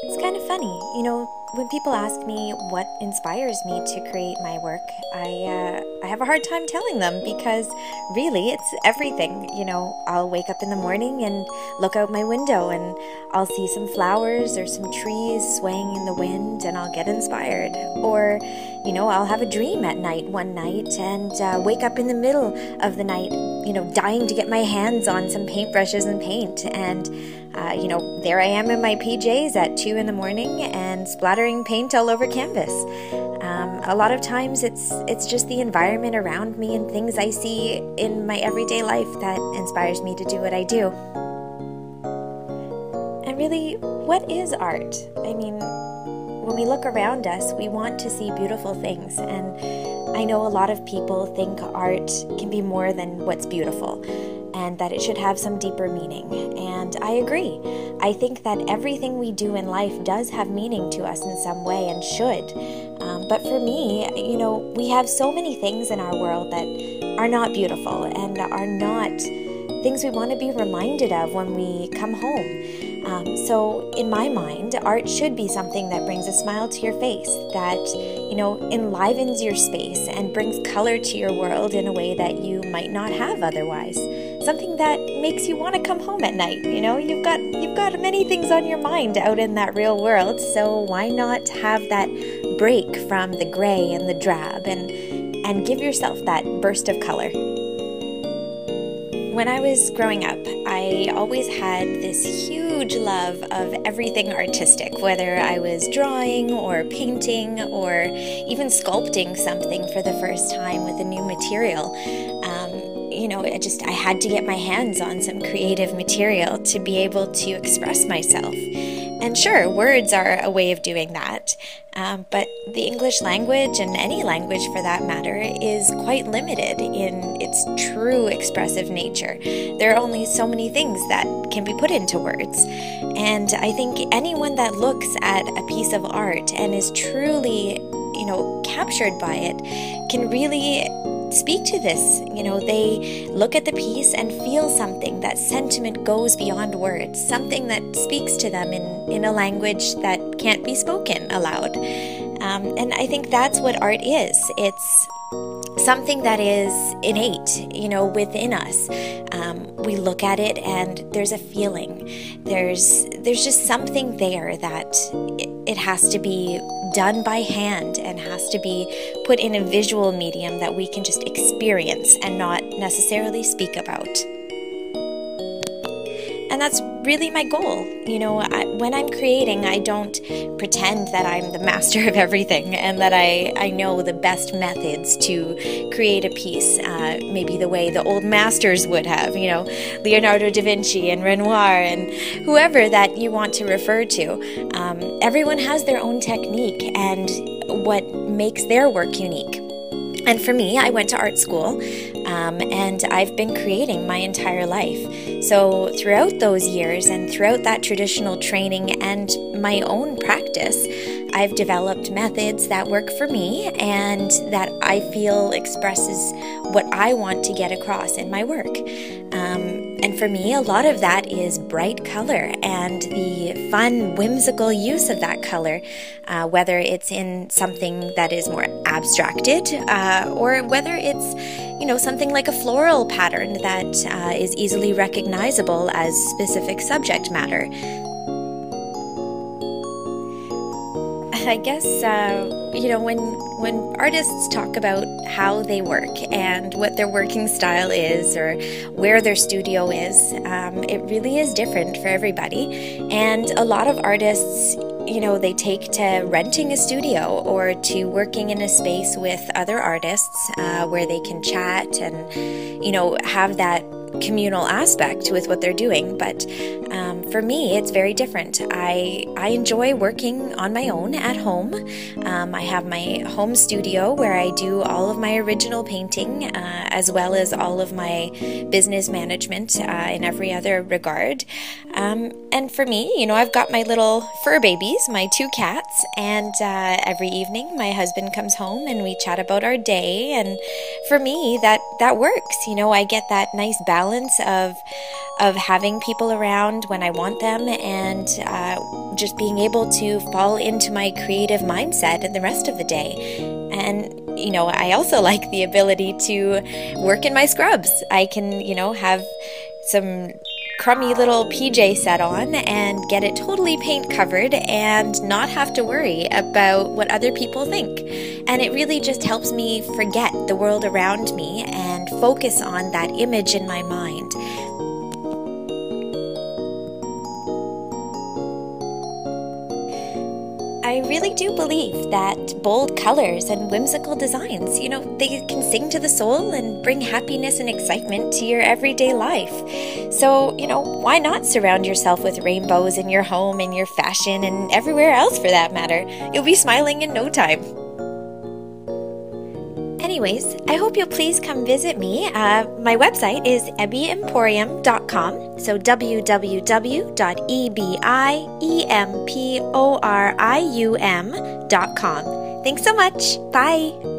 It's kind of funny, when people ask me what inspires me to create my work, I have a hard time telling them because really it's everything. I'll wake up in the morning and look out my window and I'll see some flowers or some trees swaying in the wind and I'll get inspired. Or, I'll have a dream at night one night and wake up in the middle of the night, dying to get my hands on some paintbrushes and paint. And there I am in my PJs at 2 in the morning and splattering paint all over canvas. A lot of times it's just the environment around me and things I see in my everyday life that inspires me to do what I do. And really, what is art? I mean, when we look around us, we want to see beautiful things. And I know a lot of people think art can be more than what's beautiful, and that it should have some deeper meaning. And I agree. I think that everything we do in life does have meaning to us in some way and should. But for me, we have so many things in our world that are not beautiful and are not things we want to be reminded of when we come home. So in my mind, art should be something that brings a smile to your face, that, enlivens your space and brings color to your world in a way that you might not have otherwise. Something that makes you want to come home at night. You've got many things on your mind out in that real world, so why not have that break from the gray and the drab and give yourself that burst of color? When I was growing up, I always had this huge love of everything artistic, whether I was drawing or painting or even sculpting something for the first time with a new material. I had to get my hands on some creative material to be able to express myself. And sure, words are a way of doing that, but the English language, and any language for that matter, is quite limited in its true expressive nature. There are only so many things that can be put into words. And I think anyone that looks at a piece of art and is truly, captured by it can really speak to this. They look at the piece and feel something. That sentiment goes beyond words, something that speaks to them in a language that can't be spoken aloud. And I think that's what art is. It's something that is innate, within us. We look at it and there's a feeling. There's just something there that it has to be done by hand and has to be put in a visual medium that we can just experience and not necessarily speak about. And that's really my goal. When I'm creating, I don't pretend that I'm the master of everything and that I know the best methods to create a piece, maybe the way the old masters would have, Leonardo da Vinci and Renoir and whoever that you want to refer to. Everyone has their own technique and what makes their work unique. And for me, I went to art school, and I've been creating my entire life. So throughout those years and throughout that traditional training and my own practice, I've developed methods that work for me and that I feel expresses what I want to get across in my work. And for me, a lot of that is bright color and the fun, whimsical use of that color, whether it's in something that is more abstracted or whether it's, something like a floral pattern that is easily recognizable as specific subject matter. I guess, when artists talk about how they work and what their working style is or where their studio is, it really is different for everybody. And a lot of artists, they take to renting a studio or to working in a space with other artists where they can chat and, have that communal aspect with what they're doing. But for me, it's very different. I enjoy working on my own at home. I have my home studio where I do all of my original painting as well as all of my business management in every other regard. And for me, I've got my little fur babies, my 2 cats, and every evening my husband comes home and we chat about our day. And for me, that works. I get that nice balance of of having people around when I want them, and just being able to fall into my creative mindset the rest of the day. And I also like the ability to work in my scrubs. I can, have some crummy little PJ set on and get it totally paint covered and not have to worry about what other people think. And it really just helps me forget the world around me and focus on that image in my mind. I really do believe that bold colors and whimsical designs, they can sing to the soul and bring happiness and excitement to your everyday life. So, why not surround yourself with rainbows in your home, in your fashion, and everywhere else for that matter? You'll be smiling in no time. Anyways, I hope you'll please come visit me. My website is ebiemporium.com, so www.ebiemporium.com. Thanks so much. Bye.